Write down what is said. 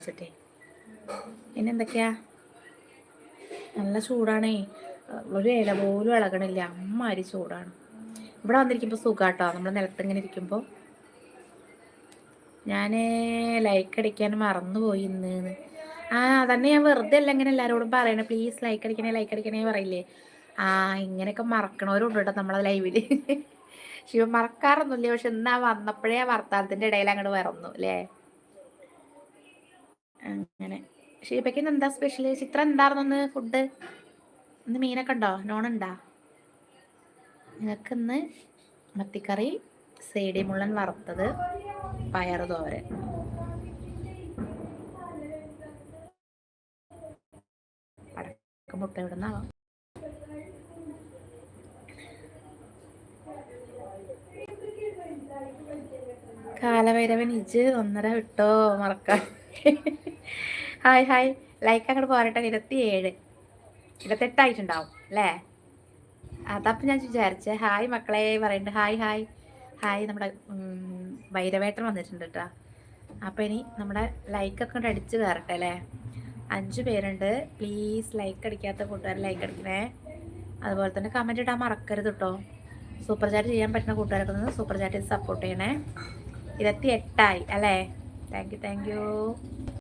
വെച്ചിട്ടേ. പിന്നെ എന്തൊക്കെയാ, നല്ല ചൂടാണേ, ഒരു ഇല പോലും ഇളകണില്ല, അമ്മാതിരി ചൂടാണ്. ഇവിടെ വന്നിരിക്കുമ്പോൾ സുഖാട്ടോ, നമ്മൾ നിലത്തിങ്ങനെ ഇരിക്കുമ്പോൾ. ഞാൻ ലൈക്ക് അടിക്കാൻ മറന്നുപോയി ഇന്ന്. അതന്നെ ഞാൻ വെറുതെ അല്ല ഇങ്ങനെ എല്ലാവരോടും പറയണേ, പ്ലീസ് ലൈക്ക് അടിക്കണേ പറയില്ലേ. ഇങ്ങനെയൊക്കെ മറക്കണവരുണ്ട് കേട്ടോ നമ്മളെ ലൈവില്. ശിവ മറക്കാറൊന്നുമില്ല, പക്ഷെ എന്നാ വന്നപ്പോഴേ വർത്താനത്തിന്റെ ഇടയിൽ അങ്ങോട്ട് മറന്നു അല്ലേ. അങ്ങനെ ഷീബയ്ക്ക് എന്താ സ്പെഷ്യൽ? ചിത്ര എന്തായിരുന്നു ഫുഡ്? ഇന്ന് മീനൊക്കെ ഉണ്ടോ? നോണുണ്ടോ നിങ്ങൾക്കിന്ന്? മത്തിക്കറി, സേഡി മുള്ളൻ വറുത്തത്, പയറ് തോരൻ. പടക്കം മുട്ട ഇവിടുന്നാവാം. കാലഭൈരവൻ ഇജ് 1.5 വിട്ടോ മറക്കാൻ. ഹായ് ലൈക്ക് അങ്ങോട്ട് പോരട്ടെ. 28 അല്ലേ? അതപ്പം ഞാൻ വിചാരിച്ചേ. ഹായ് മക്കളെ പറയുന്നുണ്ട്. ഹായ് നമ്മുടെ ഭൈരവേട്ടൻ വന്നിട്ടുണ്ട് കേട്ടോ. അപ്പം ഇനി നമ്മുടെ ലൈക്കൊക്കെ കൊണ്ട് അടിച്ച് കയറട്ടെ അല്ലേ. 5 പേരുണ്ട്. പ്ലീസ് ലൈക്ക് അടിക്കാത്ത കൂട്ടുകാർ ലൈക്ക് അടിക്കണേ. അതുപോലെ തന്നെ കമൻറ്റ് ഇടാൻ മറക്കരുത് കേട്ടോ. സൂപ്പർ ചാറ്റ് ചെയ്യാൻ പറ്റുന്ന കൂട്ടുകാരൊക്കെ നിന്ന് സൂപ്പർ ചാറ്റ് ചെയ്ത് സപ്പോർട്ട് ചെയ്യണേ. 28 അല്ലേ? Thank you